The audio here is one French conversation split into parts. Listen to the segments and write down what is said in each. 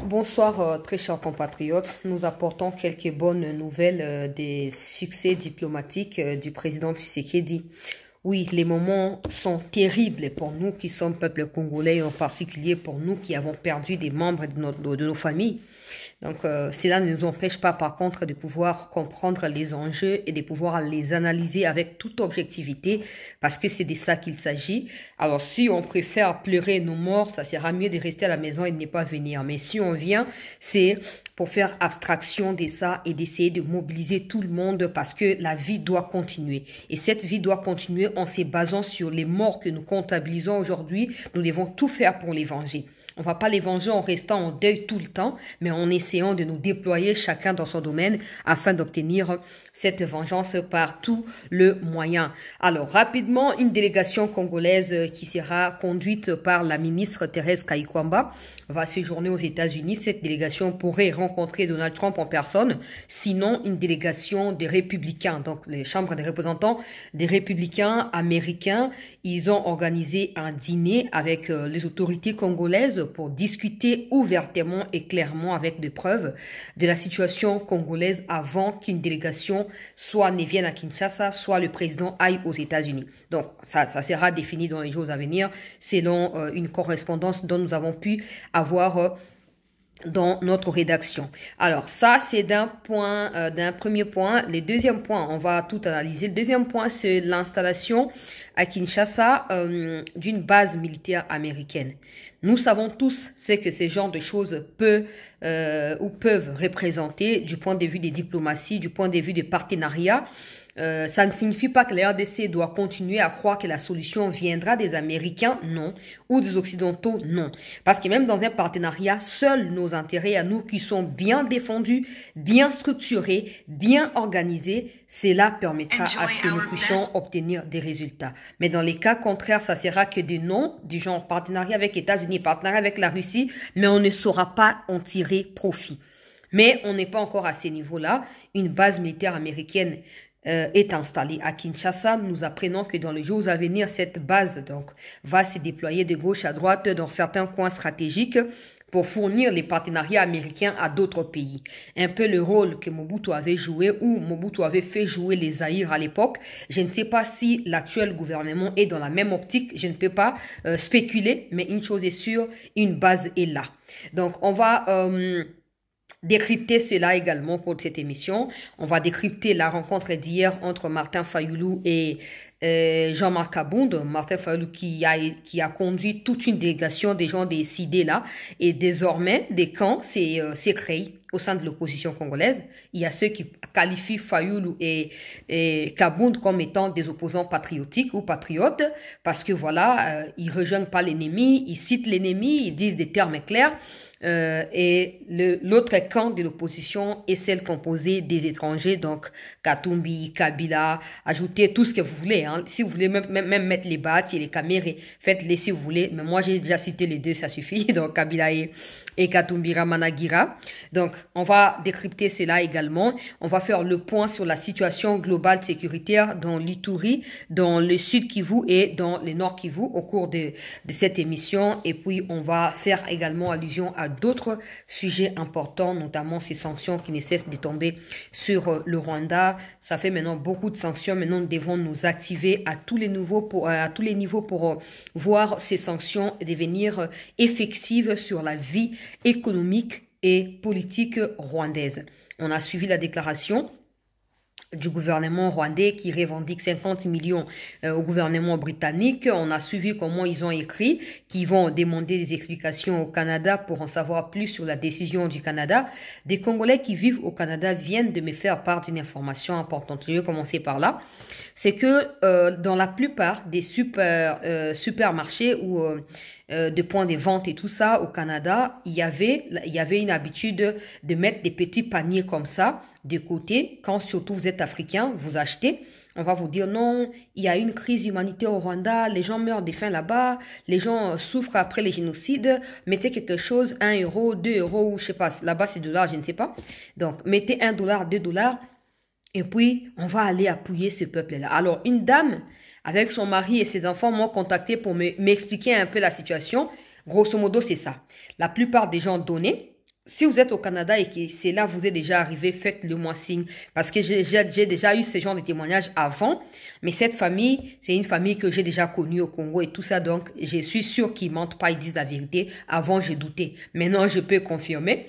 Bonsoir, très chers compatriotes. Nous apportons quelques bonnes nouvelles des succès diplomatiques du président Tshisekedi. Oui, les moments sont terribles pour nous qui sommes peuple congolais, et en particulier pour nous qui avons perdu des membres de nos familles. Donc, cela ne nous empêche pas, par contre, de pouvoir comprendre les enjeux et de pouvoir les analyser avec toute objectivité, parce que c'est de ça qu'il s'agit. Alors, si on préfère pleurer nos morts, ça sera mieux de rester à la maison et de ne pas venir. Mais si on vient, c'est pour faire abstraction de ça et d'essayer de mobiliser tout le monde, parce que la vie doit continuer. Et cette vie doit continuer en se basant sur les morts que nous comptabilisons aujourd'hui. Nous devons tout faire pour les venger. On va pas les venger en restant en deuil tout le temps, mais en essayant de nous déployer chacun dans son domaine afin d'obtenir cette vengeance par tout le moyen. Alors, rapidement, une délégation congolaise qui sera conduite par la ministre Thérèse Kayikwamba va séjourner aux États-Unis. Cette délégation pourrait rencontrer Donald Trump en personne, sinon une délégation des républicains, donc les chambres des représentants des républicains américains. Ils ont organisé un dîner avec les autorités congolaises pour discuter ouvertement et clairement avec des preuves de la situation congolaise avant qu'une délégation soit ne vienne à Kinshasa, soit le président aille aux États-Unis. Donc, ça sera défini dans les jours à venir selon une correspondance dont nous avons pu avoir dans notre rédaction. Alors, ça, c'est d'un premier point. Le deuxième point, on va tout analyser. Le deuxième point, c'est l'installation à Kinshasa d'une base militaire américaine. Nous savons tous ce que ces genres de choses peuvent représenter du point de vue des diplomaties, du point de vue des partenariats. Ça ne signifie pas que la RDC doit continuer à croire que la solution viendra des Américains, non, ou des Occidentaux, non. Parce que même dans un partenariat, seuls nos intérêts à nous qui sont bien défendus, bien structurés, bien organisés, cela permettra à ce que nous puissions obtenir des résultats. Mais dans les cas contraires, ça sera que des non, du genre partenariat avec les États-Unis, partenariat avec la Russie, mais on ne saura pas en tirer profit. Mais on n'est pas encore à ces niveaux-là. Une base militaire américaine est installée à Kinshasa. Nous apprenons que dans les jours à venir, cette base donc va se déployer de gauche à droite dans certains coins stratégiques pour fournir les partenariats américains à d'autres pays. Un peu le rôle que Mobutu avait joué ou Mobutu avait fait jouer les Zaïre à l'époque. Je ne sais pas si l'actuel gouvernement est dans la même optique. Je ne peux pas spéculer, mais une chose est sûre, une base est là. Donc, on va décrypter cela également pour cette émission. On va décrypter la rencontre d'hier entre Martin Fayoulou et Jean-Marc Abound. Martin Fayoulou qui a conduit toute une délégation des gens décidés là. Et désormais, des camps s'est créé au sein de l'opposition congolaise. Il y a ceux qui qualifient Fayoulou et Kabound comme étant des opposants patriotiques ou patriotes parce que voilà, ils rejoignent pas l'ennemi, ils citent l'ennemi, ils disent des termes clairs. Et l'autre camp de l'opposition est celle composée des étrangers, donc Katumbi, Kabila, ajoutez tout ce que vous voulez. Hein. Si vous voulez même mettre les Bati et les Kaméré, faites-les si vous voulez. Mais moi, j'ai déjà cité les deux, ça suffit. Donc Kabila et Katumbi Ramanagira. Donc, on va décrypter cela également. On va faire le point sur la situation globale sécuritaire dans l'Ituri, dans le sud Kivu et dans le nord Kivu au cours de cette émission. Et puis, on va faire également allusion à d'autres sujets importants, notamment ces sanctions qui ne cessent de tomber sur le Rwanda. Ça fait maintenant beaucoup de sanctions. Maintenant, nous devons nous activer à tous les niveaux pour voir ces sanctions devenir effectives sur la vie économique et politique rwandaise. On a suivi la déclaration du gouvernement rwandais qui revendique 50 millions au gouvernement britannique. On a suivi comment ils ont écrit, qu'ils vont demander des explications au Canada pour en savoir plus sur la décision du Canada. Des Congolais qui vivent au Canada viennent de me faire part d'une information importante. Je vais commencer par là. C'est que dans la plupart des supermarchés ou de points de vente et tout ça au Canada, il y avait une habitude de mettre des petits paniers comme ça de côté. Quand surtout vous êtes africain, vous achetez. On va vous dire non, il y a une crise humanitaire au Rwanda, les gens meurent de faim là-bas, les gens souffrent après les génocides, mettez quelque chose, 1 euro, 2 euros, je sais pas, là-bas c'est dollars, je ne sais pas. Donc, mettez 1 dollar, 2 dollars, et puis on va aller appuyer ce peuple-là. Alors, une dame avec son mari et ses enfants m'ont contacté pour m'expliquer un peu la situation. Grosso modo, c'est ça. La plupart des gens donnaient si vous êtes au Canada et que c'est là vous est déjà arrivé, faites-le moi signe. Parce que j'ai déjà eu ce genre de témoignages avant. Mais cette famille, c'est une famille que j'ai déjà connue au Congo et tout ça. Donc, je suis sûre qu'ils mentent pas, ils disent la vérité. Avant, j'ai douté. Maintenant, je peux confirmer.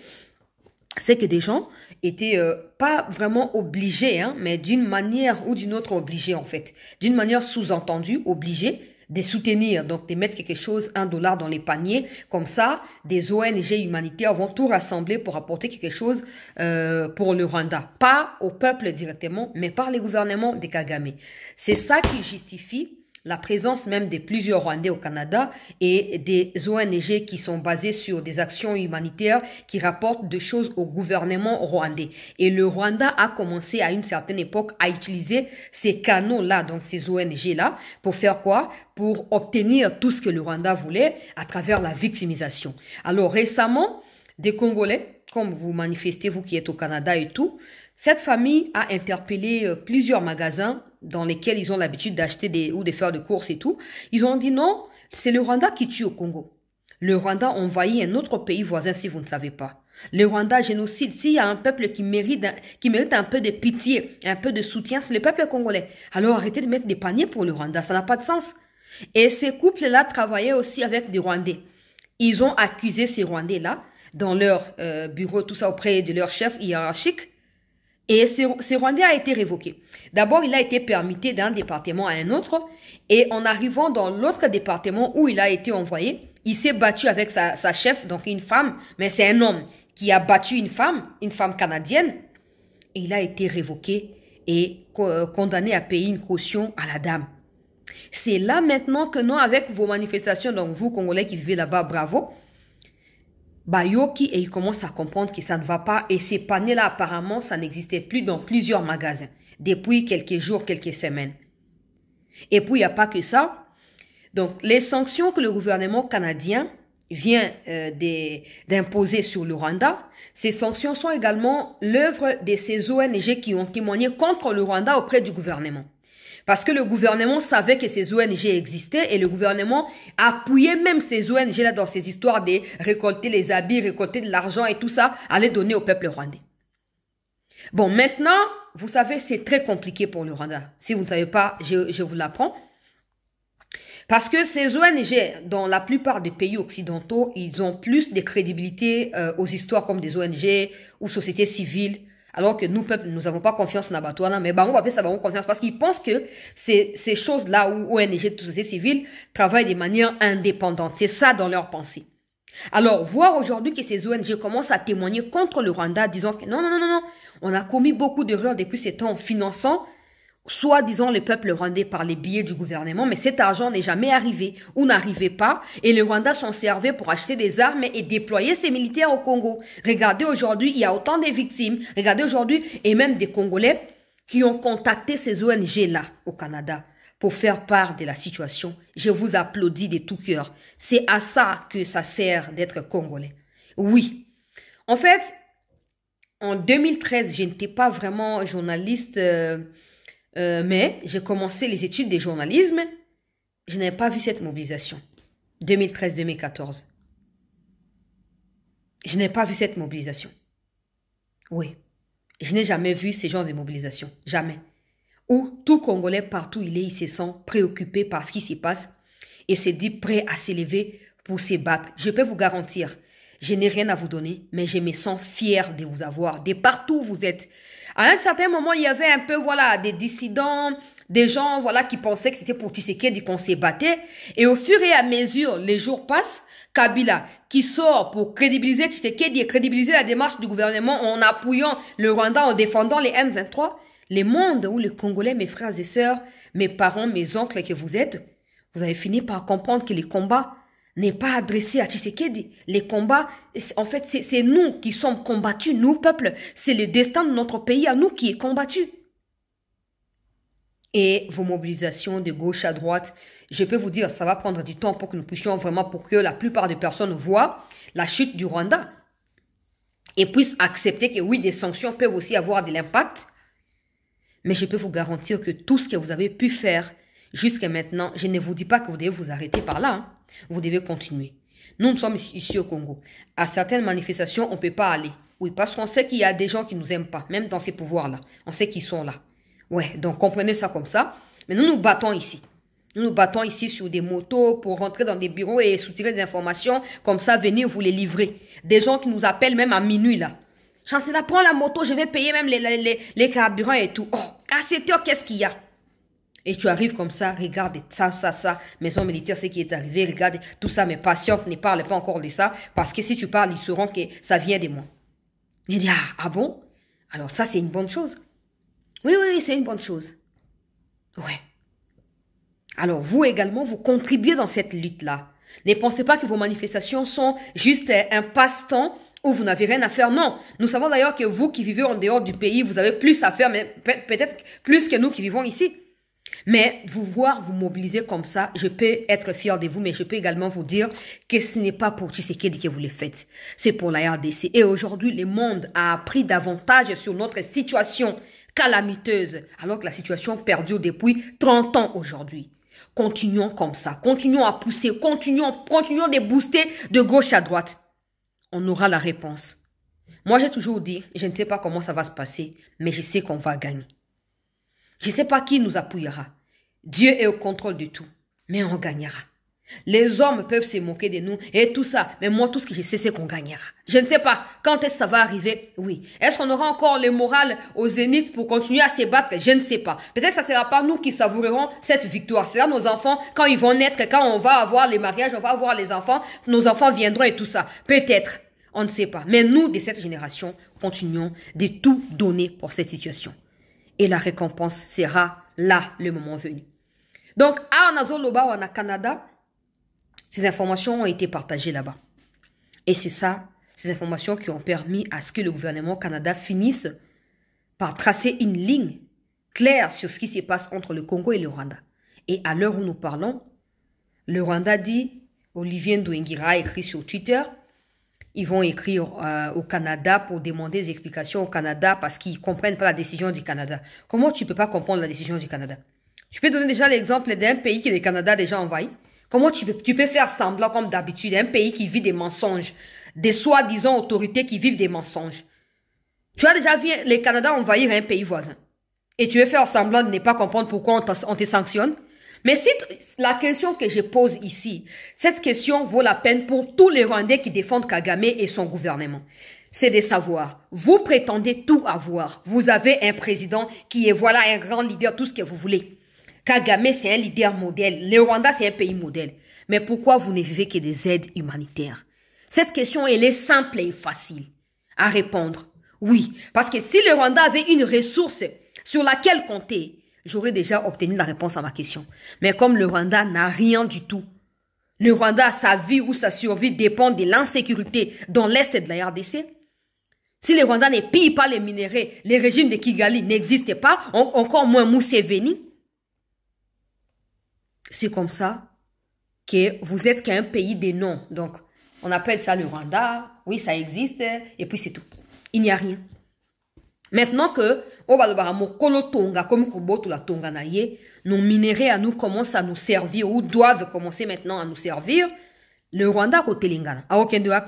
C'est que des gens étaient pas vraiment obligés, hein, mais d'une manière ou d'une autre obligés en fait. D'une manière sous-entendue, obligés de soutenir, donc de mettre quelque chose, $1 dans les paniers. Comme ça, des ONG humanitaires vont tout rassembler pour apporter quelque chose pour le Rwanda. Pas au peuple directement, mais par les gouvernements de Kagame. C'est ça qui justifie la présence même de plusieurs Rwandais au Canada et des ONG qui sont basées sur des actions humanitaires qui rapportent des choses au gouvernement rwandais. Et le Rwanda a commencé à une certaine époque à utiliser ces canaux-là, donc ces ONG-là, pour faire quoi? Pour obtenir tout ce que le Rwanda voulait à travers la victimisation. Alors récemment, des Congolais, comme vous manifestez, vous qui êtes au Canada et tout, cette famille a interpellé plusieurs magasins dans lesquels ils ont l'habitude d'acheter ou de faire des courses et tout. Ils ont dit non, c'est le Rwanda qui tue au Congo. Le Rwanda envahit un autre pays voisin si vous ne savez pas. Le Rwanda génocide. S'il y a un peuple qui mérite un peu de pitié, un peu de soutien, c'est le peuple congolais. Alors arrêtez de mettre des paniers pour le Rwanda, ça n'a pas de sens. Et ces couples-là travaillaient aussi avec des Rwandais. Ils ont accusé ces Rwandais-là dans leur bureau, tout ça auprès de leur chef hiérarchique. Et ce Rwandais a été révoqué. D'abord, il a été permuté d'un département à un autre. Et en arrivant dans l'autre département où il a été envoyé, il s'est battu avec sa chef, donc une femme. Mais c'est un homme qui a battu une femme canadienne. Et il a été révoqué et condamné à payer une caution à la dame. C'est là maintenant que non, avec vos manifestations, donc vous Congolais qui vivez là-bas, bravo. Bayoki et il commence à comprendre que ça ne va pas et ces paniers-là apparemment ça n'existait plus dans plusieurs magasins depuis quelques jours, quelques semaines. Et puis il n'y a pas que ça. Donc les sanctions que le gouvernement canadien vient d'imposer sur le Rwanda, ces sanctions sont également l'œuvre de ces ONG qui ont témoigné contre le Rwanda auprès du gouvernement. Parce que le gouvernement savait que ces ONG existaient et le gouvernement appuyait même ces ONG-là dans ces histoires de récolter les habits, récolter de l'argent et tout ça, aller donner au peuple rwandais. Bon, maintenant, vous savez, c'est très compliqué pour le Rwanda. Si vous ne savez pas, je vous l'apprends. Parce que ces ONG, dans la plupart des pays occidentaux, ils ont plus de crédibilité aux histoires comme des ONG ou sociétés civiles. Alors que nous, peuple, nous n'avons pas confiance en Abattoir, mais on va appeler ça confiance parce qu'ils pensent que ces choses-là où ONG, de société civile, travaillent de manière indépendante. C'est ça dans leur pensée. Alors, voir aujourd'hui que ces ONG commencent à témoigner contre le Rwanda, disant que non, on a commis beaucoup d'erreurs depuis ces temps en finançant soi-disant le peuple rwandais par les billets du gouvernement, mais cet argent n'est jamais arrivé ou n'arrivait pas et le Rwanda s'en servait pour acheter des armes et déployer ses militaires au Congo. Regardez aujourd'hui, il y a autant de victimes. Regardez aujourd'hui, et même des Congolais qui ont contacté ces ONG-là au Canada pour faire part de la situation. Je vous applaudis de tout cœur. C'est à ça que ça sert d'être Congolais. Oui. En fait, en 2013, je n'étais pas vraiment journaliste... mais j'ai commencé les études de journalisme. Je n'avais pas vu cette mobilisation. 2013-2014. Je n'ai pas vu cette mobilisation. Oui. Je n'ai jamais vu ce genre de mobilisation. Jamais. Où tout Congolais, partout il est, il se sent préoccupé par ce qui s'y passe et se dit prêt à s'élever pour se battre. Je peux vous garantir, je n'ai rien à vous donner, mais je me sens fier de vous avoir, de partout où vous êtes. À un certain moment, il y avait un peu, voilà, des dissidents, des gens, voilà, qui pensaient que c'était pour Tshisekedi qu'on se battait. Et au fur et à mesure, les jours passent, Kabila, qui sort pour crédibiliser Tshisekedi et crédibiliser la démarche du gouvernement en appuyant le Rwanda, en défendant les M23, les mondes où les Congolais, mes frères et sœurs, mes parents, mes oncles que vous êtes, vous avez fini par comprendre que les combats n'est pas adressé à Tshisekedi. Les combats, en fait, c'est nous qui sommes combattus, nous, peuple. C'est le destin de notre pays à nous qui est combattu. Et vos mobilisations de gauche à droite, je peux vous dire, ça va prendre du temps pour que nous puissions vraiment, pour que la plupart des personnes voient la chute du Rwanda et puissent accepter que oui, des sanctions peuvent aussi avoir de l'impact. Mais je peux vous garantir que tout ce que vous avez pu faire jusqu'à maintenant, je ne vous dis pas que vous devez vous arrêter par là. Hein. Vous devez continuer. Nous sommes ici au Congo. À certaines manifestations, on ne peut pas aller. Oui, parce qu'on sait qu'il y a des gens qui ne nous aiment pas, même dans ces pouvoirs-là. On sait qu'ils sont là. Ouais, donc comprenez ça comme ça. Mais nous nous battons ici. Nous nous battons ici sur des motos pour rentrer dans des bureaux et soutirer des informations. Comme ça, venir vous les livrer. Des gens qui nous appellent même à minuit là. Chancela, prends la moto, je vais payer même les carburants et tout. Oh, à cette heure, qu'est-ce qu'il y a? Et tu arrives comme ça, regarde ça, maison militaire, ce qui est arrivé, regarde tout ça, mais patiente, ne parle pas encore de ça, parce que si tu parles, ils sauront que ça vient de moi. Il dit, ah bon? Alors ça, c'est une bonne chose. Oui, c'est une bonne chose. Ouais. Alors vous également, vous contribuez dans cette lutte-là. Ne pensez pas que vos manifestations sont juste un passe-temps où vous n'avez rien à faire. Non, nous savons d'ailleurs que vous qui vivez en dehors du pays, vous avez plus à faire, mais peut-être plus que nous qui vivons ici. Mais vous voir vous mobiliser comme ça, je peux être fier de vous, mais je peux également vous dire que ce n'est pas pour Tshisekedi que vous le faites. C'est pour la RDC. Et aujourd'hui, le monde a appris davantage sur notre situation calamiteuse, alors que la situation perdure depuis 30 ans aujourd'hui. Continuons comme ça. Continuons à pousser. Continuons de booster de gauche à droite. On aura la réponse. Moi, j'ai toujours dit, je ne sais pas comment ça va se passer, mais je sais qu'on va gagner. Je ne sais pas qui nous appuiera. Dieu est au contrôle de tout, mais on gagnera. Les hommes peuvent se moquer de nous et tout ça, mais moi, tout ce que je sais, c'est qu'on gagnera. Je ne sais pas quand est-ce que ça va arriver. Oui. Est-ce qu'on aura encore le moral au zénith pour continuer à se battre? Je ne sais pas. Peut-être que ce ne sera pas nous qui savourerons cette victoire. Ce sera nos enfants quand ils vont naître, quand on va avoir les mariages, on va avoir les enfants, nos enfants viendront et tout ça. Peut-être. On ne sait pas. Mais nous, de cette génération, continuons de tout donner pour cette situation. Et la récompense sera là, le moment venu. Donc, à Anazoloba ou au Canada, ces informations ont été partagées là-bas. Et c'est ça, ces informations qui ont permis à ce que le gouvernement Canada finisse par tracer une ligne claire sur ce qui se passe entre le Congo et le Rwanda. Et à l'heure où nous parlons, le Rwanda dit, Olivier Nduengira a écrit sur Twitter, ils vont écrire au Canada pour demander des explications au Canada parce qu'ils ne comprennent pas la décision du Canada. Comment tu ne peux pas comprendre la décision du Canada? Tu peux donner déjà l'exemple d'un pays que le Canada a déjà envahi. Comment tu peux faire semblant comme d'habitude, un pays qui vit des mensonges, des soi-disant autorités qui vivent des mensonges. Tu as déjà vu le Canada envahir un pays voisin. Et tu veux faire semblant de ne pas comprendre pourquoi on te sanctionne. Mais si la question que je pose ici, cette question vaut la peine pour tous les Rwandais qui défendent Kagame et son gouvernement. C'est de savoir, vous prétendez tout avoir. Vous avez un président qui est, voilà, un grand leader, tout ce que vous voulez. Kagame, c'est un leader modèle. Le Rwanda, c'est un pays modèle. Mais pourquoi vous ne vivez que des aides humanitaires? Cette question, elle est simple et facile à répondre. Oui, parce que si le Rwanda avait une ressource sur laquelle compter, j'aurais déjà obtenu la réponse à ma question. Mais comme le Rwanda n'a rien du tout, le Rwanda, sa vie ou sa survie dépend de l'insécurité dans l'est de la RDC. Si le Rwanda ne pille pas les minéraux, les régimes de Kigali n'existent pas, encore moins Museveni. C'est comme ça que vous êtes qu'un pays des noms. Donc, on appelle ça le Rwanda. Oui, ça existe. Et puis, c'est tout. Il n'y a rien. Maintenant que, nos minéraux à nous commencent à nous servir ou doivent commencer maintenant à nous servir, le Rwanda a côté lingana. A aucun doigt,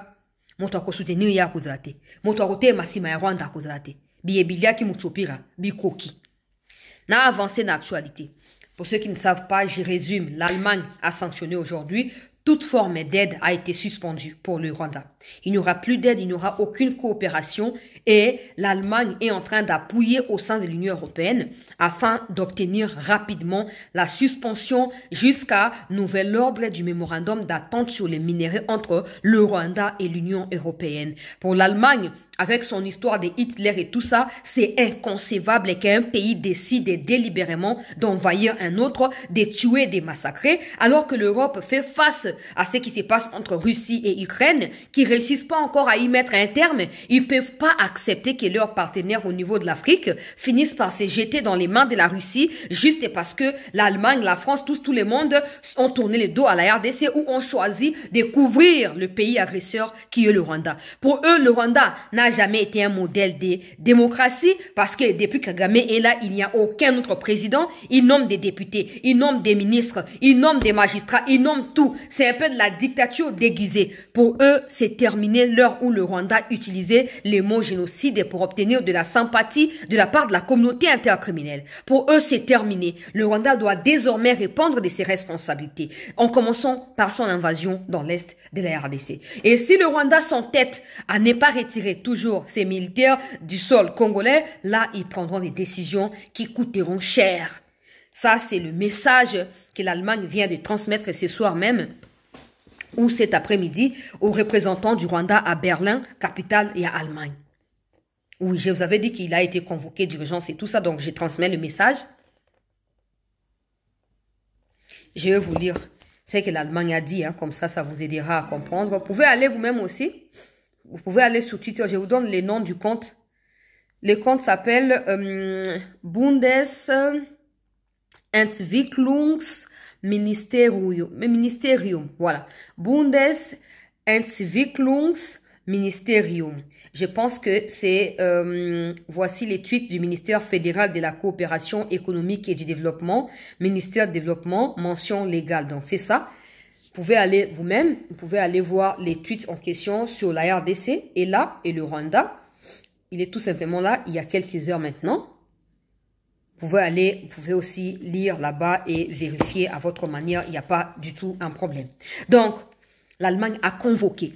moto a soutenir ya kuzate. Moto a côté masima ya Rwanda kuzate. Biyebilia ki muchopira, bikoki. Na avancé dans l'actualité. Pour ceux qui ne savent pas, je résume. L'Allemagne a sanctionné aujourd'hui. Toute forme d'aide a été suspendue pour le Rwanda. Il n'y aura plus d'aide, il n'y aura aucune coopération et l'Allemagne est en train d'appuyer au sein de l'Union européenne afin d'obtenir rapidement la suspension jusqu'à nouvel ordre du mémorandum d'attente sur les minéraux entre le Rwanda et l'Union européenne. Pour l'Allemagne, avec son histoire de Hitler et tout ça, c'est inconcevable qu'un pays décide délibérément d'envahir un autre, de tuer, de massacrer, alors que l'Europe fait face à ce qui se passe entre Russie et Ukraine, qui réussissent pas encore à y mettre un terme. Ils peuvent pas accepter que leurs partenaires au niveau de l'Afrique finissent par se jeter dans les mains de la Russie juste parce que l'Allemagne, la France, tout le monde ont tourné le dos à la RDC ou ont choisi de couvrir le pays agresseur qui est le Rwanda. Pour eux, le Rwanda n'a n'a jamais été un modèle de démocratie parce que depuis que Kagame est là, il n'y a aucun autre président. Il nomme des députés, il nomme des ministres, il nomme des magistrats, il nomme tout. C'est un peu de la dictature déguisée. Pour eux, c'est terminé l'heure où le Rwanda utilisait les mots génocide pour obtenir de la sympathie de la part de la communauté intercriminelle. Pour eux, c'est terminé. Le Rwanda doit désormais répondre de ses responsabilités, en commençant par son invasion dans l'est de la RDC. Et si le Rwanda s'entête à ne pas retirer toujours ses militaires du sol congolais, là, ils prendront des décisions qui coûteront cher. Ça, c'est le message que l'Allemagne vient de transmettre ce soir même, ou cet après-midi, aux représentants du Rwanda à Berlin, capitale, et à Allemagne. Oui, je vous avais dit qu'il a été convoqué d'urgence et tout ça, donc je transmets le message. Je vais vous lire ce que l'Allemagne a dit, hein, comme ça vous aidera à comprendre. Vous pouvez aller vous-même aussi. Vous pouvez aller sur Twitter, je vous donne les noms du compte. Le compte s'appelle Bundesentwicklungsministerium. Voilà. Bundesentwicklungsministerium. Je pense que c'est, voici les tweets du ministère fédéral de la coopération économique et du développement, ministère du développement, mention légale. Donc, c'est ça. Vous pouvez aller vous-même, vous pouvez aller voir les tweets en question sur la RDC et là, et le Rwanda. Il est tout simplement là, il y a quelques heures maintenant. Vous pouvez aussi lire là-bas et vérifier à votre manière, il n'y a pas du tout un problème. Donc, l'Allemagne a convoqué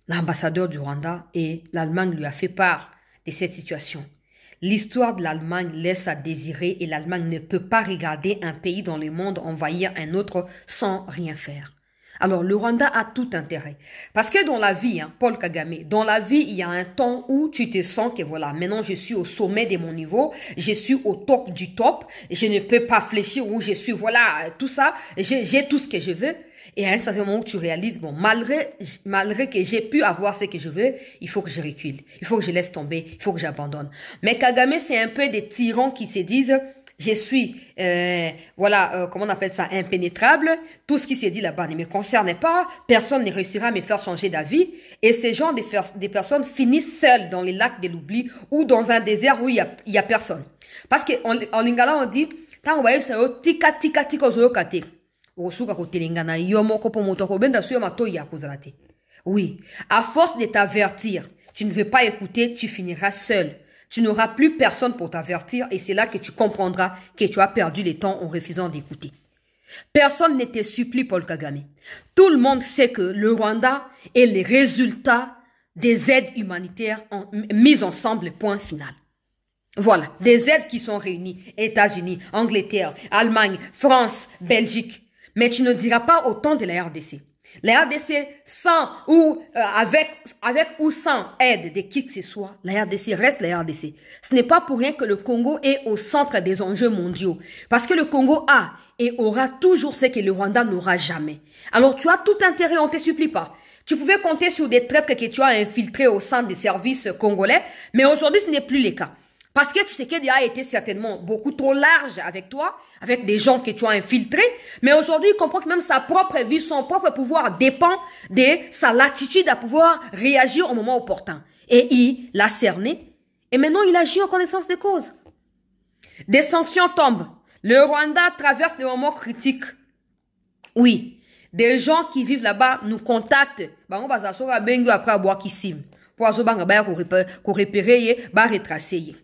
l'ambassadeur du Rwanda et l'Allemagne lui a fait part de cette situation. L'histoire de l'Allemagne laisse à désirer et l'Allemagne ne peut pas regarder un pays dans le monde envahir un autre sans rien faire. Alors, le Rwanda a tout intérêt. Parce que dans la vie, Paul Kagame, dans la vie, il y a un temps où tu te sens que voilà, maintenant je suis au sommet de mon niveau, je suis au top du top, je ne peux pas fléchir où je suis, voilà, tout ça, j'ai tout ce que je veux. Et à un certain moment où tu réalises, bon, malgré que j'ai pu avoir ce que je veux, il faut que je recule, il faut que je laisse tomber, il faut que j'abandonne. Mais Kagame, c'est un peu des tyrans qui se disent, je suis, comment on appelle ça, impénétrable. Tout ce qui s'est dit là-bas ne me concerne pas. Personne ne réussira à me faire changer d'avis. Et ces gens des personnes finissent seuls dans les lacs de l'oubli ou dans un désert où il y a personne. Parce qu'en lingala, on dit, tant on va tika tika tika kate. Oui, à force de t'avertir, tu ne veux pas écouter, tu finiras seul. Tu n'auras plus personne pour t'avertir et c'est là que tu comprendras que tu as perdu le temps en refusant d'écouter. Personne ne te supplie, Paul Kagame. Tout le monde sait que le Rwanda est le résultat des aides humanitaires mises ensemble, point final. Voilà, des aides qui sont réunies, États-Unis, Angleterre, Allemagne, France, Belgique. Mais tu ne diras pas autant de la RDC. La RDC, sans ou avec ou sans aide de qui que ce soit, la RDC reste la RDC. Ce n'est pas pour rien que le Congo est au centre des enjeux mondiaux. Parce que le Congo a et aura toujours ce que le Rwanda n'aura jamais. Alors tu as tout intérêt, on ne te supplie pas. Tu pouvais compter sur des traîtres que tu as infiltrés au sein des services congolais, mais aujourd'hui ce n'est plus le cas. Parce que Tshisekedi a été certainement beaucoup trop large avec toi, avec des gens que tu as infiltrés. Mais aujourd'hui, il comprend que même sa propre vie, son propre pouvoir dépend de sa latitude à pouvoir réagir au moment opportun. Et il l'a cerné. Et maintenant, il agit en connaissance des causes. Des sanctions tombent. Le Rwanda traverse des moments critiques. Oui. Des gens qui vivent là-bas nous contactent. On va s'asseoir après avoir qui sim. Pour repérer, retracer.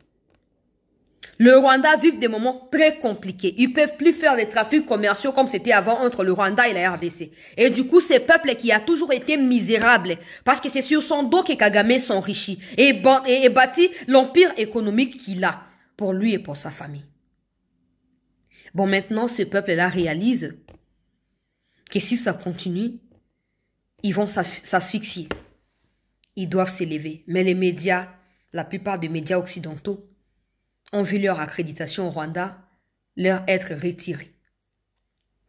Le Rwanda vit des moments très compliqués. Ils peuvent plus faire les trafics commerciaux comme c'était avant entre le Rwanda et la RDC. Et du coup, ce peuple qui a toujours été misérable, parce que c'est sur son dos que Kagame s'enrichit et bâtit l'empire économique qu'il a pour lui et pour sa famille. Bon, maintenant, ce peuple-là réalise que si ça continue, ils vont s'asphyxier. Ils doivent s'élever. Mais les médias, la plupart des médias occidentaux, ont vu leur accréditation au Rwanda leur être retirée.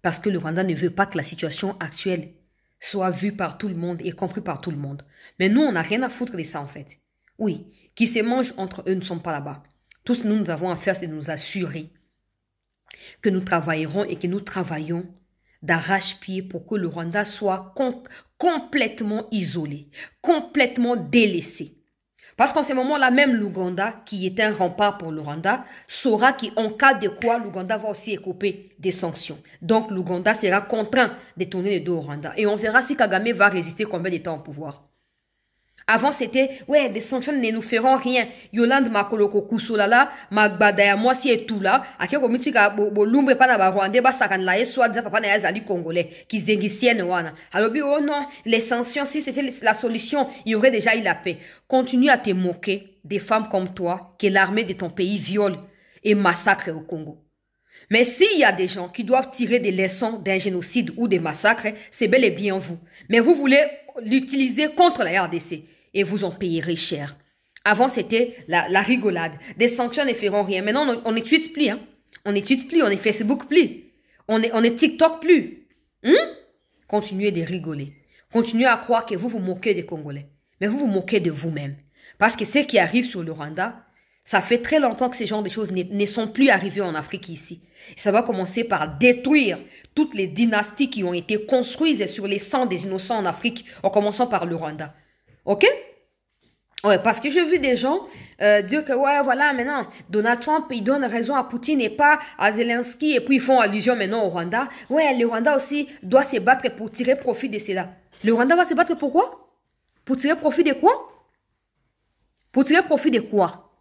Parce que le Rwanda ne veut pas que la situation actuelle soit vue par tout le monde et comprise par tout le monde. Mais nous, on n'a rien à foutre de ça en fait. Oui, qui se mangent entre eux ne sont pas là-bas. Tout ce que nous avons à faire, c'est de nous assurer que nous travaillerons et que nous travaillons d'arrache-pied pour que le Rwanda soit complètement isolé, complètement délaissé. Parce qu'en ce moment-là, même l'Ouganda, qui est un rempart pour le Rwanda, saura qu'en cas de quoi, l'Ouganda va aussi écoper des sanctions. Donc, l'Ouganda sera contraint de tourner le dos au Rwanda. Et on verra si Kagame va résister combien de temps au pouvoir. Avant, c'était, ouais, des sanctions ne nous feront rien. Yolande Makoloko Kusolala, Magbadaya, moi si et tout là, à qui komiti ka lumbre pa na ba Rwandais ba sakan la soit disant papa na yazali congolais qui zengisienne wana. Alors oh non, les sanctions si c'était la solution, il y aurait déjà eu la paix. Continue à te moquer des femmes comme toi que l'armée de ton pays viole et massacre au Congo. Mais s'il y a des gens qui doivent tirer des leçons d'un génocide ou des massacres, c'est bel et bien vous. Mais vous voulez l'utiliser contre la RDC. Et vous en payerez cher. Avant, c'était la rigolade. Des sanctions ne feront rien. Maintenant, on est Twitter plus. Hein? On est Twitter plus, on est Facebook plus. On est TikTok plus. Continuez de rigoler. Continuez à croire que vous vous moquez des Congolais. Mais vous vous moquez de vous-même. Parce que ce qui arrive sur le Rwanda, ça fait très longtemps que ces genres de choses ne sont plus arrivées en Afrique ici. Et ça va commencer par détruire toutes les dynasties qui ont été construites sur les sangs des innocents en Afrique, en commençant par le Rwanda. Ok? Ouais, parce que j'ai vu des gens dire que, ouais, voilà, maintenant, Donald Trump, il donne raison à Poutine et pas à Zelensky, et puis ils font allusion maintenant au Rwanda. Ouais, le Rwanda aussi doit se battre pour tirer profit de cela. Le Rwanda va se battre pour quoi? Pour tirer profit de quoi? Pour tirer profit de quoi?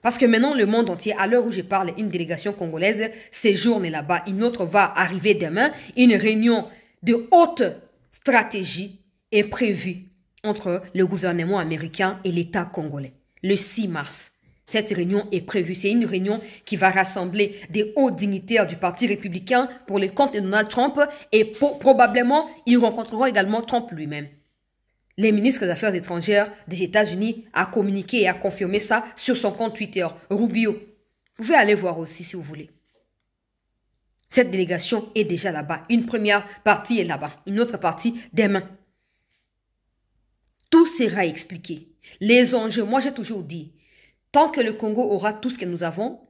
Parce que maintenant, le monde entier, à l'heure où je parle, une délégation congolaise séjourne là-bas. Une autre va arriver demain. Une réunion de haute stratégie est prévue entre le gouvernement américain et l'État congolais. Le 6 mars, cette réunion est prévue. C'est une réunion qui va rassembler des hauts dignitaires du Parti républicain pour les comptes de Donald Trump et probablement, ils rencontreront également Trump lui-même. Les ministres des Affaires étrangères des États-Unis a communiqué et a confirmé ça sur son compte Twitter, Rubio. Vous pouvez aller voir aussi si vous voulez. Cette délégation est déjà là-bas. Une première partie est là-bas. Une autre partie demain. Tout sera expliqué. Les enjeux, moi j'ai toujours dit, tant que le Congo aura tout ce que nous avons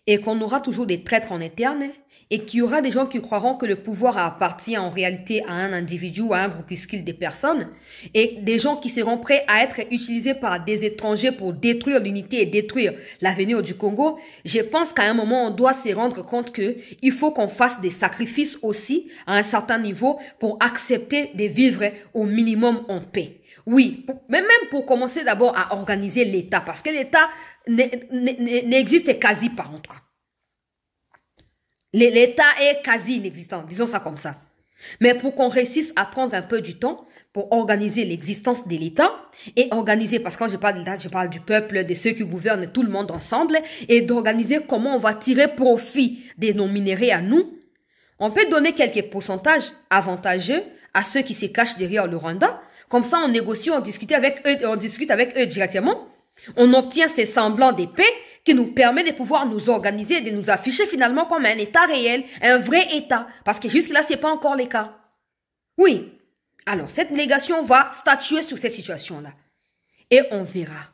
et qu'on aura toujours des traîtres en interne et qu'il y aura des gens qui croiront que le pouvoir appartient en réalité à un individu ou à un groupuscule de personnes et des gens qui seront prêts à être utilisés par des étrangers pour détruire l'unité et détruire l'avenir du Congo, je pense qu'à un moment, on doit se rendre compte qu'il faut qu'on fasse des sacrifices aussi à un certain niveau pour accepter de vivre au minimum en paix. Oui, mais même pour commencer d'abord à organiser l'État, parce que l'État n'existe quasi pas en tout cas. L'État est quasi inexistant, disons ça comme ça. Mais pour qu'on réussisse à prendre un peu du temps pour organiser l'existence de l'État et organiser, parce que quand je parle de l'État, je parle du peuple, de ceux qui gouvernent tout le monde ensemble et d'organiser comment on va tirer profit de nos minéraux à nous, on peut donner quelques pourcentages avantageux à ceux qui se cachent derrière le Rwanda. Comme ça, on négocie, on discute avec eux directement. On obtient ces semblants de paix qui nous permet de pouvoir nous organiser et de nous afficher finalement comme un État réel, un vrai État. Parce que jusque-là, ce n'est pas encore le cas. Oui. Alors, cette délégation va statuer sur cette situation-là. Et on verra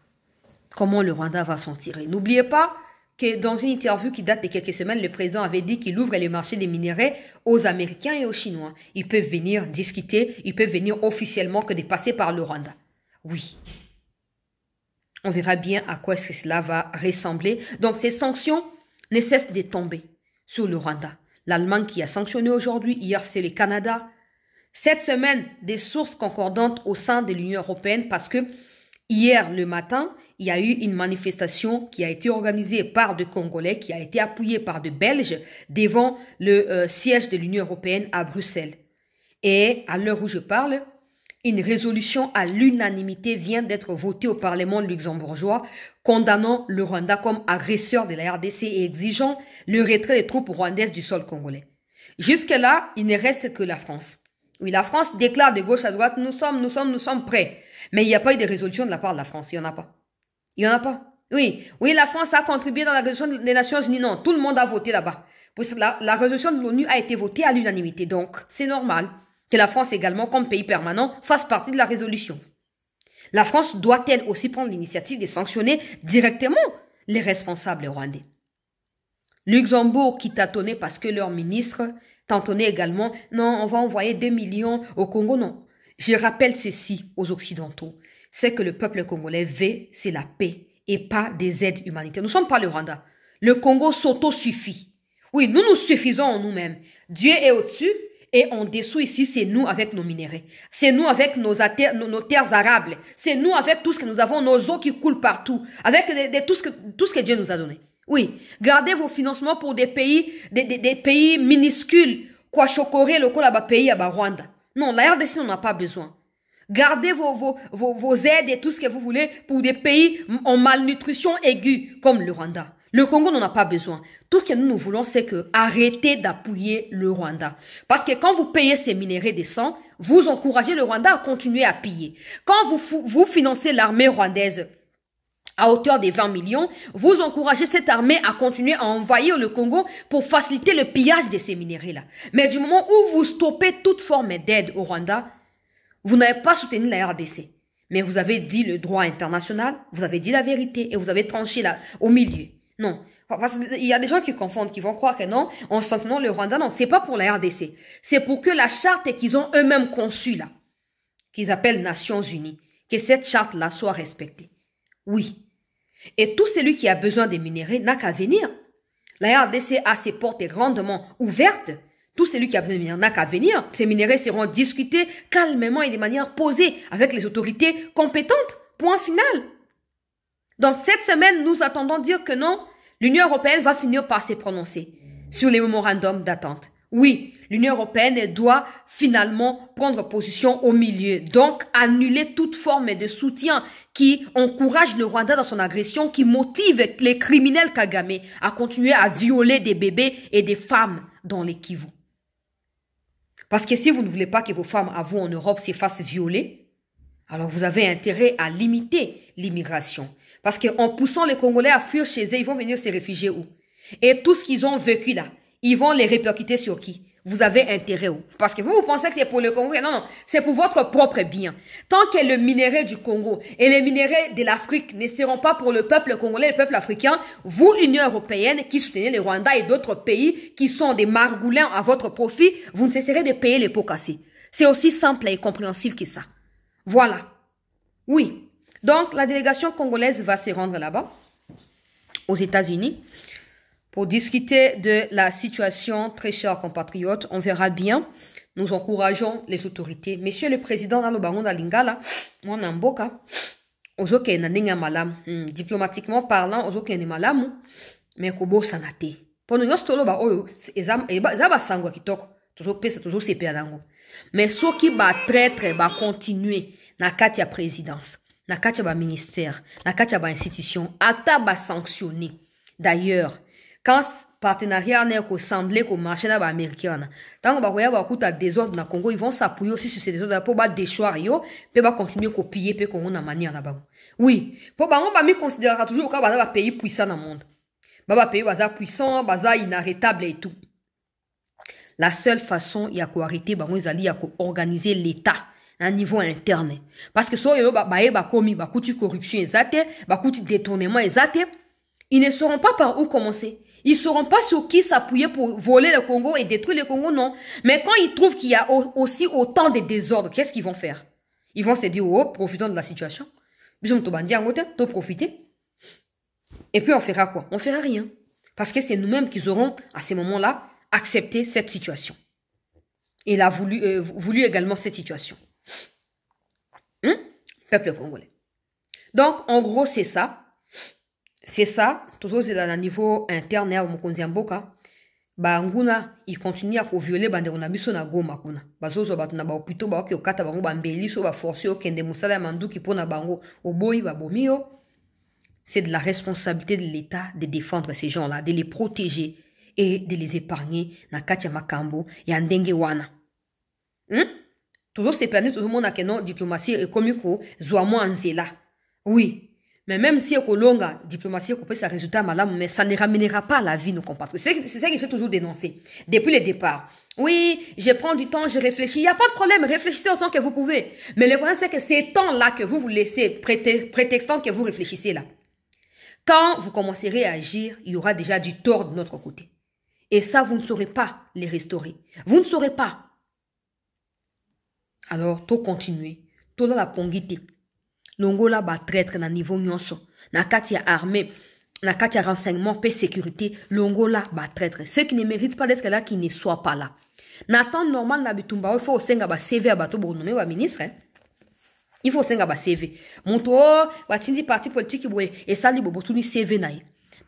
comment le Rwanda va s'en tirer. N'oubliez pas que dans une interview qui date de quelques semaines, le président avait dit qu'il ouvre le marché des minéraux aux Américains et aux Chinois. Ils peuvent venir discuter, ils peuvent venir officiellement que de passer par le Rwanda. Oui. On verra bien à quoi est-ce que cela va ressembler. Donc, ces sanctions ne cessent de tomber sur le Rwanda. L'Allemagne qui a sanctionné aujourd'hui, hier c'est le Canada. Cette semaine, des sources concordantes au sein de l'Union européenne parce que hier le matin, il y a eu une manifestation qui a été organisée par des Congolais, qui a été appuyée par des Belges devant le siège de l'Union européenne à Bruxelles. Et à l'heure où je parle, une résolution à l'unanimité vient d'être votée au Parlement luxembourgeois condamnant le Rwanda comme agresseur de la RDC et exigeant le retrait des troupes rwandaises du sol congolais. Jusque-là, il ne reste que la France. Oui, la France déclare de gauche à droite, nous sommes prêts. Mais il n'y a pas eu de résolution de la part de la France. Il n'y en a pas. Il n'y en a pas. Oui, la France a contribué dans la résolution des Nations Unies. Non, tout le monde a voté là-bas. La résolution de l'ONU a été votée à l'unanimité. Donc, c'est normal que la France également, comme pays permanent, fasse partie de la résolution. La France doit-elle aussi prendre l'initiative de sanctionner directement les responsables rwandais? Luxembourg qui tâtonnait parce que leur ministre tâtonnait également. Non, on va envoyer 2 millions au Congo. Non. Je rappelle ceci aux Occidentaux. C'est que le peuple congolais veut, c'est la paix et pas des aides humanitaires. Nous ne sommes pas le Rwanda. Le Congo s'auto-suffit. Oui, nous nous suffisons en nous-mêmes. Dieu est au-dessus et en dessous ici, c'est nous avec nos minéraux. C'est nous avec nos terres arables. C'est nous avec tout ce que nous avons, nos eaux qui coulent partout. Avec tout ce que Dieu nous a donné. Oui, gardez vos financements pour des pays minuscules. Quoi chocorer le pays à Rwanda. Non, la RDC n'en a pas besoin. Gardez vos aides et tout ce que vous voulez pour des pays en malnutrition aiguë comme le Rwanda. Le Congo n'en a pas besoin. Tout ce que nous voulons, c'est que arrêtez d'appuyer le Rwanda. Parce que quand vous payez ces minéraux décents, vous encouragez le Rwanda à continuer à piller. Quand vous financez l'armée rwandaise à hauteur des 20 millions, vous encouragez cette armée à continuer à envahir le Congo pour faciliter le pillage de ces minéraux-là. Mais du moment où vous stoppez toute forme d'aide au Rwanda, vous n'avez pas soutenu la RDC. Mais vous avez dit le droit international, vous avez dit la vérité et vous avez tranché là, au milieu. Non. Parce qu'il y a des gens qui confondent, qui vont croire que non, en soutenant le Rwanda, non, c'est pas pour la RDC. C'est pour que la charte qu'ils ont eux-mêmes conçue là, qu'ils appellent Nations Unies, que cette charte-là soit respectée. Oui. Et tout celui qui a besoin des minéraux n'a qu'à venir. La RDC a ses portes grandement ouvertes. Tout celui qui a besoin de minéraux n'a qu'à venir. Ces minéraux seront discutés calmement et de manière posée avec les autorités compétentes. Point final. Donc cette semaine, nous attendons dire que non, l'Union européenne va finir par se prononcer sur les mémorandums d'attente. Oui, l'Union européenne doit finalement prendre position au milieu. Donc, annuler toute forme de soutien qui encourage le Rwanda dans son agression, qui motive les criminels Kagame à continuer à violer des bébés et des femmes dans les Kivu. Parce que si vous ne voulez pas que vos femmes à vous en Europe se fassent violer, alors vous avez intérêt à limiter l'immigration. Parce qu'en poussant les Congolais à fuir chez eux, ils vont venir se réfugier où? Et tout ce qu'ils ont vécu là, ils vont les répercuter sur qui? Vous avez intérêt où? Parce que vous pensez que c'est pour le Congo. Non, non, c'est pour votre propre bien. Tant que le minerai du Congo et les minéraux de l'Afrique ne seront pas pour le peuple congolais et le peuple africain, vous, l'Union européenne, qui soutenez le Rwanda et d'autres pays qui sont des margoulins à votre profit, vous ne cesserez de payer les pots cassés. C'est aussi simple et compréhensible que ça. Voilà. Oui. Donc, la délégation congolaise va se rendre là-bas, aux États-Unis, pour discuter de la situation, très chers compatriotes. On verra bien. Nous encourageons les autorités. Monsieur le Président, dans le Bango de Lingala, moi, Namboka, ozoke na ndenge malam, diplomatiquement parlant, ozoke ne malamu, mais kobo sanate. Pour nous, yostolo ba oyo, ezaba sangwa kitoko, tozo pesa, tozo sepe adango. Mais ceux qui ba traître, ba continuer, na katia présidence, na katia ba ministère, na katia ba institution, ata ba sanctionner. D'ailleurs, quand partenariat n'est qu'au semblé qu'au marché là américain, tant qu'on va voir à désordre na Congo, ils vont s'appuyer aussi sur ces désordres pour battre des choix yo, puis va continuer à piller puis qu'on a manière là-bas. Oui, pour on va me considérer toujours comme un pays puissant dans le monde. Baba pays baza puissant, baza inarrêtable et tout. La seule façon il y a quoi arrêter ba ils allaient organiser l'état à un niveau interne. Parce que so yo ba commis ba kuti corruption exacte, ba kuti détournement exact, ils ne sauront pas par où commencer. Ils ne sauront pas sur qui s'appuyer pour voler le Congo et détruire le Congo, non. Mais quand ils trouvent qu'il y a aussi autant de désordre, qu'est-ce qu'ils vont faire? Ils vont se dire, oh, profitons de la situation. Bisous, to profiter. Et puis on fera quoi? On fera rien. Parce que c'est nous-mêmes qui aurons, à ce moment-là, accepté cette situation. Il a voulu également cette situation. Peuple congolais. Donc, en gros, c'est ça. C'est ça, toujours c'est à niveau interne ya mokonzi ya mboka. Ba nguna, il continue à violer bande on a biso na Goma kuna. Bazozo batu na ba hôpitaux ba okata bango ba mbeli so ba forcer okende musala ya manduki pona bango oboyi ba bomio. C'est de la responsabilité de l'État de défendre ces gens-là, de les protéger et de les épargner na katia makambo ya ndenge wana. Toujours c'est permis tout le monde a que non diplomatie et komiko zoamo anzela. Oui. Mais même si Kolonga, diplomatie, couper sa résultat malam, mais ça ne ramènera pas la vie, nos compatriotes. C'est ça que j'ai toujours dénoncé. Depuis le départ. Oui, je prends du temps, je réfléchis. Il n'y a pas de problème. Réfléchissez autant que vous pouvez. Mais le problème, c'est que ces temps-là que vous vous laissez, prétextant que vous réfléchissez là. Quand vous commencerez à agir, il y aura déjà du tort de notre côté. Et ça, vous ne saurez pas les restaurer. Vous ne saurez pas. Alors, tout continuer. Tout la pongité. Longola ba traître na niveau nyonso. Na katia armée. Na katia renseignement, paix, sécurité. Longola ba traître. Ceux qui ne méritent pas d'être là, qui ne soient pas là. N'attend normal na bitumba. Il faut au senga ba CV à bateau pour nommer wa ministre. Il faut senga ba CV. Monto, batindi parti politique et ça li bobo tout ni CV na.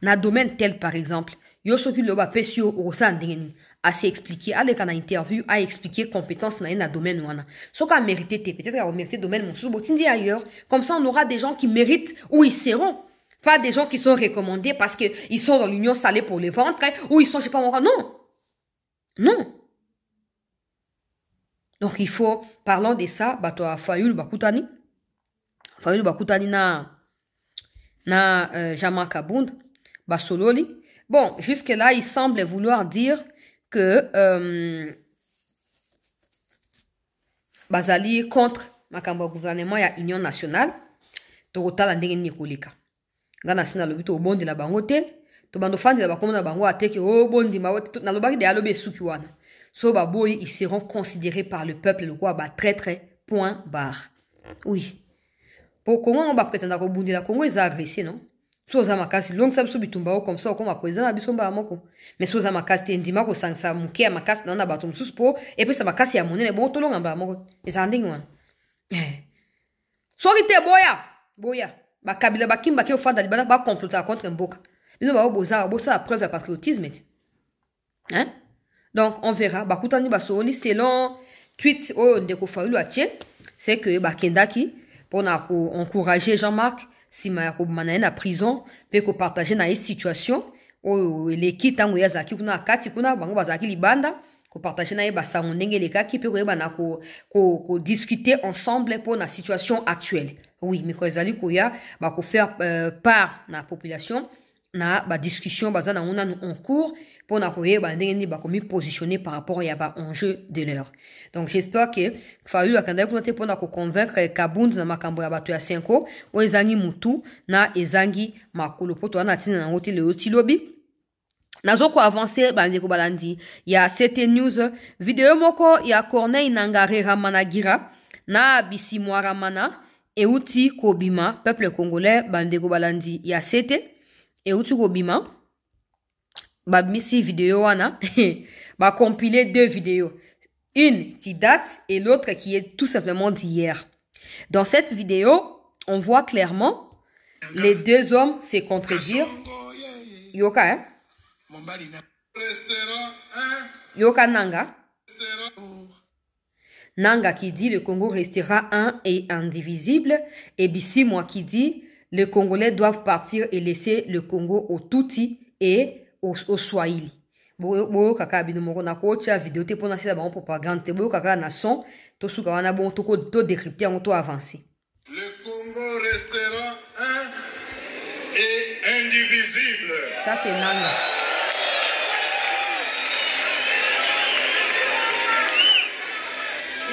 Na domaine tel par exemple. Yo soki lo ba pesio au sein d'ingeni. À s'expliquer, à l'écran interview, à expliquer compétences dans un domaine ou ce qu'on a mérité, peut-être qu'on a mérité domaine mon sous-botine ailleurs. Comme ça, on aura des gens qui méritent où ils seront. Pas des gens qui sont recommandés parce qu'ils sont dans l'union salée pour les ventres, ou ils sont, je sais pas, non. Non. Donc, il faut, parlant de ça, bah, toi, Fayul Bakutani na Jean-Marc Abound, bah, Sololi. Bon, jusque-là, il semble vouloir dire que bazali contre makambo gouvernement ya union nationale to kotala ndenge nini koleka ngana sina lobi to bondi la bango te to bando fandi la bakomona bango ateke o bondi ma wote na lobaki de alobi suki wana so ba boy ils seront considérés par le peuple le quoi ba traître point barre. Oui, pour comment on va prétendre ko bondi la Congo est agressé non so za makasi long ça biso bitumba comme ça comme président na biso mba moko mais so za makasi te ndima ko sangsa muke ya makasi na bato mususu po et puis ça makasi ya monene bon to longa mba moko eza ndingi wana so rite boya ba kabila ba kimba ke ofanda libana ba comploter contre mboka bino ba boza bosa preuve ya patriotisme hein. Donc on verra ba kutani ba soli selon tweet o ndeko Fayulu atie c'est que ba kendaki pour encourager Jean-Marc si ma yakobana na prison pe ko partager na situation o leki tango ya zaki kuna kati kuna bango bazaki libanda ko partager na ba sa ndenge le kaki pe ko yeba ko discuter ensemble pour la situation actuelle. Oui, mais ko ezali ko ya ba ko faire part na population na ba discussion bazana en cours pour na ko yeba ndenge ni ba ko mi positionner par rapport ya ba enjeu de l'heure. Donc j'espère que Fayulu akanda ko noter pour na ko convaincre Kabund na makambo ya bato ya 5 o ezangi mutu na ezangi makolo poto na tina na ngote le otilobi. Nazo ko avancer bande ko balandi ya CT News vidéo moko ya Corneille Nangaré Ramanagira na Bisimwa Ramana et uti kobima peuple congolais bande ko balandi ya CT et uti kobima ba misi vidéo wana ba compiler 2 vidéos, une qui date et l'autre qui est tout simplement d'hier. Dans cette vidéo, on voit clairement les deux hommes se contredire. Yoka hein? Yoka Nanga. Nanga qui dit le Congo restera un et indivisible. Et Bisimwa qui dit les Congolais doivent partir et laisser le Congo au Tutsi et au Swahili. Boyo kaka bino moko na ko tia vidéo te pona sila ba propagande te boyo kaka na son to suka wana bon to décrypter en to avancer. Le Congo restera un et indivisible. Ça c'est Nanga.